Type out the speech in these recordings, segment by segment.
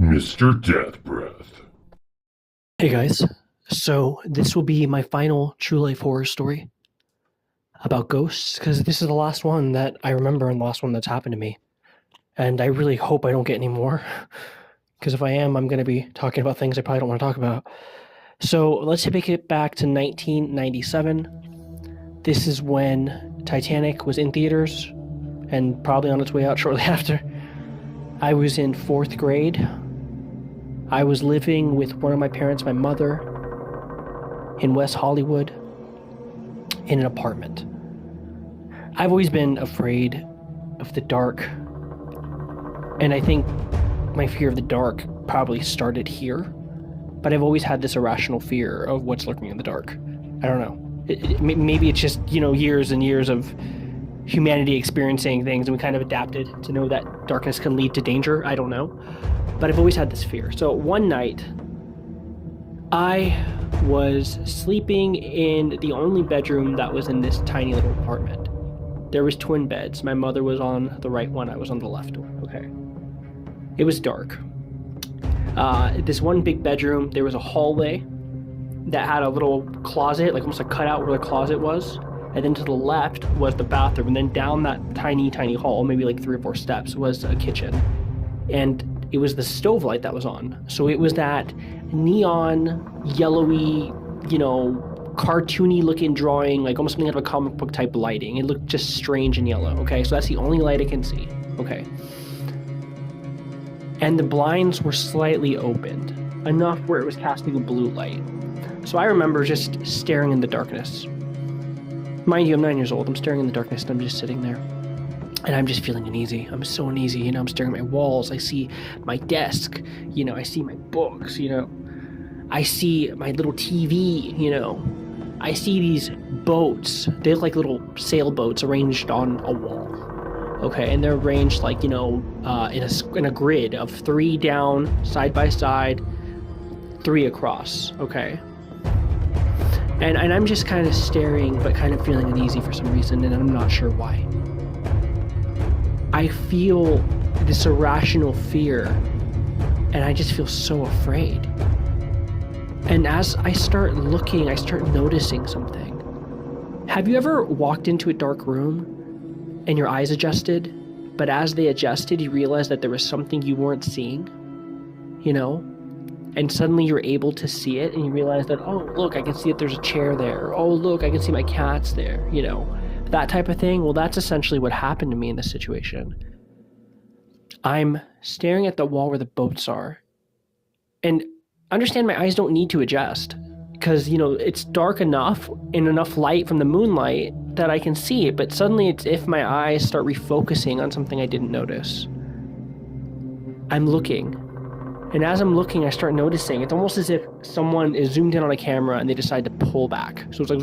Mr. Death Breath. Hey guys, so this will be my final true life horror story about ghosts because this is the last one that I remember and the last one that's happened to me. And I really hope I don't get any more because if I am, I'm going to be talking about things I probably don't want to talk about. So let's take it back to 1997. This is when Titanic was in theaters and probably on its way out shortly after. I was in 4th grade. I was living with one of my parents, my mother, in West Hollywood in an apartment. I've always been afraid of the dark, and I think my fear of the dark probably started here, but I've always had this irrational fear of what's lurking in the dark. I don't know. Maybe it's just, years and years of humanity experiencing things, and we kind of adapted to know that darkness can lead to danger. I don't know. But I've always had this fear. So one night, I was sleeping in the only bedroom that was in this tiny little apartment. There was twin beds. My mother was on the right one. I was on the left one. Okay. It was dark. This one big bedroom, there was a hallway that had a little closet, like almost a cutout where the closet was. And then to the left was the bathroom. And then down that tiny hall, maybe like 3 or 4 steps, was a kitchen. And it was the stove light that was on. So it was that neon, yellowy, cartoony looking drawing, like almost something out of a comic book type lighting. It looked just strange and yellow, okay? So that's the only light I can see, okay? And the blinds were slightly opened, enough where it was casting a blue light. So I remember just staring in the darkness. Mind you, I'm 9 years old. I'm staring in the darkness and I'm just sitting there. And I'm just feeling uneasy. I'm so uneasy. I'm staring at my walls. I see my desk. I see my books. I see my little TV. I see these boats. They look like little sailboats arranged on a wall. Okay, and they're arranged like in a grid of 3 down, side by side, 3 across. Okay. And I'm just kind of staring, but kind of feeling uneasy for some reason, and I'm not sure why. I feel this irrational fear, and I just feel so afraid. And as I start looking, I start noticing something. Have you ever walked into a dark room and your eyes adjusted, but as they adjusted, you realized that there was something you weren't seeing? And suddenly you're able to see it, and you realize that, oh, look, I can see that there's a chair there. Oh, look, I can see my cats there, that type of thing. Well, that's essentially what happened to me in this situation. I'm staring at the wall where the boats are, and understand my eyes don't need to adjust because, it's dark enough and enough light from the moonlight that I can see it, but suddenly it's if my eyes start refocusing on something I didn't notice. I'm looking, and as I'm looking, I start noticing it's almost as if someone is zoomed in on a camera and they decide to pull back. So it's like,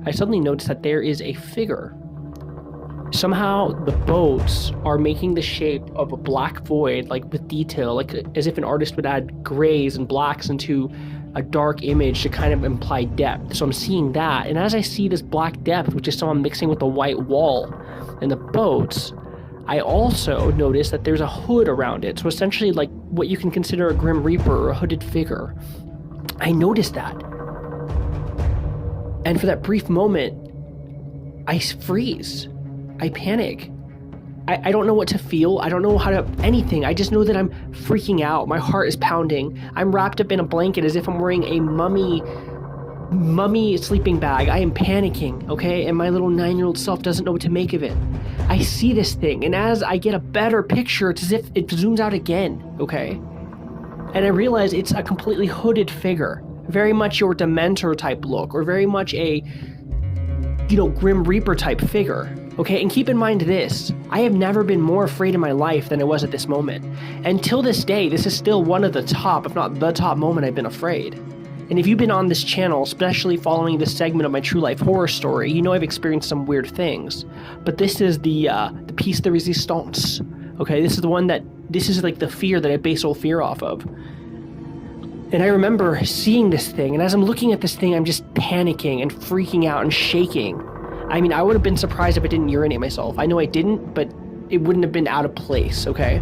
I suddenly notice that there is a figure. Somehow the boats are making the shape of a black void, like with detail, like as if an artist would add grays and blacks into a dark image to kind of imply depth. So I'm seeing that, and as I see this black depth, which is someone mixing with the white wall and the boats, I also notice that there's a hood around it. So essentially like what you can consider a Grim Reaper or a hooded figure. I noticed that. And for that brief moment, I freeze. I panic. I don't know what to feel. I don't know how to anything. I just know that I'm freaking out. My heart is pounding. I'm wrapped up in a blanket as if I'm wearing a mummy sleeping bag. I am panicking, okay? And my little 9-year-old self doesn't know what to make of it. I see this thing, and as I get a better picture, it's as if it zooms out again, okay? And I realize it's a completely hooded figure. Very much your Dementor type look, or very much a, Grim Reaper type figure. Okay, and keep in mind this, I have never been more afraid in my life than I was at this moment. And till this day, this is still one of the top, if not the top moment I've been afraid. And if you've been on this channel, especially following this segment of my true life horror story, I've experienced some weird things. But this is the piece de resistance. Okay, this is like the fear that I base all fear off of. And I remember seeing this thing, and as I'm looking at this thing, I'm just panicking and freaking out and shaking. I mean, I would have been surprised if I didn't urinate myself. I know I didn't, but it wouldn't have been out of place, okay?